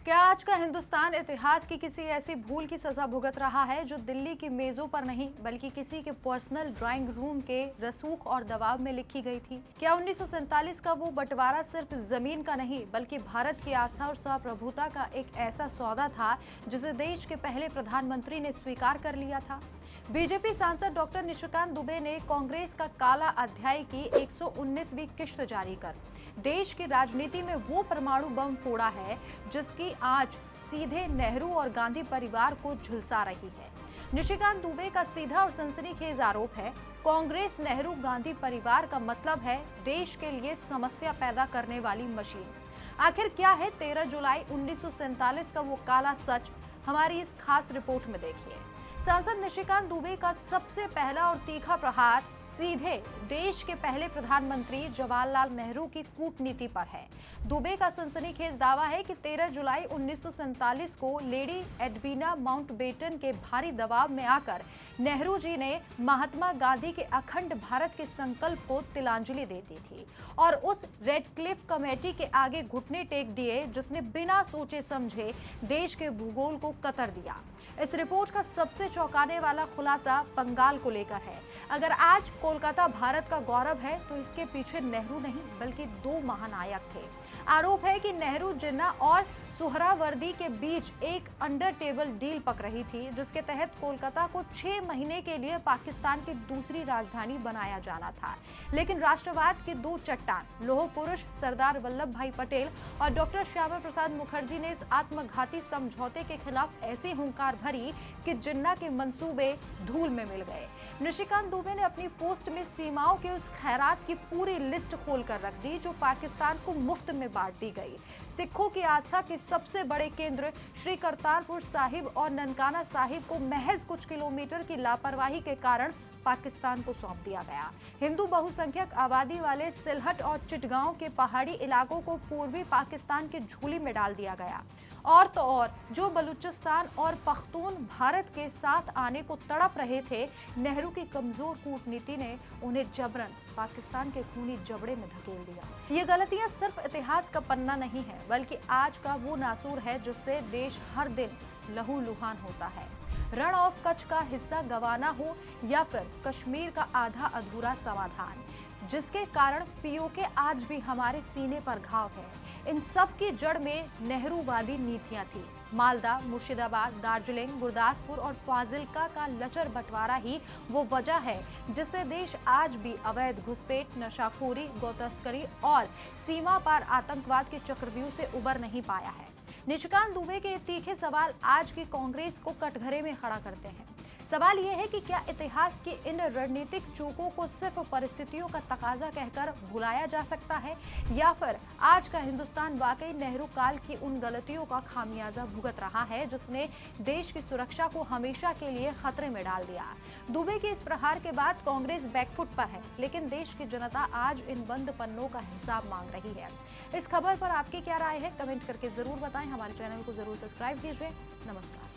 क्या आज का हिंदुस्तान इतिहास की किसी ऐसी भूल की सजा भुगत रहा है जो दिल्ली की मेजों पर नहीं बल्कि किसी के पर्सनल ड्राइंग रूम के रसूख और दबाव में लिखी गई थी? क्या 1947 का वो बंटवारा सिर्फ जमीन का नहीं बल्कि भारत की आस्था और संप्रभुता का एक ऐसा सौदा था जिसे देश के पहले प्रधानमंत्री ने स्वीकार कर लिया था? बीजेपी सांसद डॉक्टर निशिकांत दुबे ने कांग्रेस का काला अध्याय की 119वीं किश्त जारी कर देश की राजनीति में वो परमाणु बम फोड़ा है जिसकी आज सीधे नेहरू और गांधी परिवार को झुलसा रही है। निशिकांत दुबे का सीधा और सनसनीखेज आरोप है, कांग्रेस नेहरू गांधी परिवार का मतलब है देश के लिए समस्या पैदा करने वाली मशीन। आखिर क्या है 13 जुलाई 1947 का वो काला सच? हमारी इस खास रिपोर्ट में देखिए। सांसद निशिकांत दुबे का सबसे पहला और तीखा प्रहार सीधे देश के पहले प्रधानमंत्री जवाहरलाल नेहरू की कूटनीति पर है। दुबे का सनसनीखेज दावा है कि 13 जुलाई 1947 को लेडी एडवीना माउंटबेटन के भारी दबाव में आकर नेहरू जी ने महात्मा गांधी के अखंड भारत के संकल्प को तिलांजलि दे दी थी और उस रेडक्लिफ कमेटी के आगे घुटने टेक दिए जिसने बिना सोचे समझे देश के भूगोल को कतर दिया। इस रिपोर्ट का सबसे चौंकाने वाला खुलासा बंगाल को लेकर है। अगर आज कोलकाता भारत का गौरव है तो इसके पीछे नेहरू नहीं बल्कि दो महानायक थे। आरोप है कि नेहरू जिन्ना और सुहरावर्दी के बीच एक अंडर टेबल डील पक रही थी जिसके तहत कोलकाता को 6 महीने के लिए पाकिस्तान की दूसरी राजधानी बनाया जाना था। लेकिन राष्ट्रवाद के दो चट्टान लौह पुरुष सरदार वल्लभ भाई पटेल और डॉक्टर श्यामा प्रसाद मुखर्जी ने इस आत्मघाती समझौते के खिलाफ ऐसी हुंकार भरी कि जिन्ना के मंसूबे धूल में मिल गए। निशिकांत दुबे ने अपनी पोस्ट में सीमाओं के उस खैरात की पूरी लिस्ट खोल कर रख दी जो पाकिस्तान को मुफ्त में बांट दी गई। सिखों की आस्था के सबसे बड़े केंद्र श्री करतारपुर साहिब और ननकाना साहिब को महज कुछ किलोमीटर की लापरवाही के कारण पाकिस्तान को सौंप दिया गया। हिंदू बहुसंख्यक आबादी वाले सिलहट और चिटगांव के पहाड़ी इलाकों को पूर्वी पाकिस्तान की झोली में डाल दिया गया। और तो और जो बलूचिस्तान और पख्तून भारत के साथ आने को तड़प रहे थे, नेहरू की कमजोर कूटनीति ने उन्हें जबरन पाकिस्तान के खूनी जबड़े में धकेल दिया। ये गलतियां सिर्फ इतिहास का पन्ना नहीं है बल्कि आज का वो नासूर है जिससे देश हर दिन लहूलुहान होता है। रण ऑफ कच्छ का हिस्सा गंवाना हो या फिर कश्मीर का आधा अधूरा समाधान, जिसके कारण पीओके आज भी हमारे सीने पर घाव है। इन सब की जड़ में नेहरूवादी नीतियां थी। मालदा, मुर्शिदाबाद, दार्जिलिंग, गुरदासपुर और फाजिल्का का लचर बंटवारा ही वो वजह है जिससे देश आज भी अवैध घुसपैठ, नशाखोरी, गौतस्करी और सीमा पार आतंकवाद के चक्रव्यूह से उबर नहीं पाया है। निशिकांत दुबे के तीखे सवाल आज की कांग्रेस को कटघरे में खड़ा करते हैं। सवाल यह है कि क्या इतिहास की इन रणनीतिक चूकों को सिर्फ परिस्थितियों का तकाजा कहकर भुलाया जा सकता है या फिर आज का हिंदुस्तान वाकई नेहरू काल की उन गलतियों का खामियाजा भुगत रहा है जिसने देश की सुरक्षा को हमेशा के लिए खतरे में डाल दिया। दुबे के इस प्रहार के बाद कांग्रेस बैकफुट पर है, लेकिन देश की जनता आज इन बंद पन्नों का हिसाब मांग रही है। इस खबर पर आपकी क्या राय है? कमेंट करके जरूर बताएं। हमारे चैनल को जरूर सब्सक्राइब कीजिए। नमस्कार।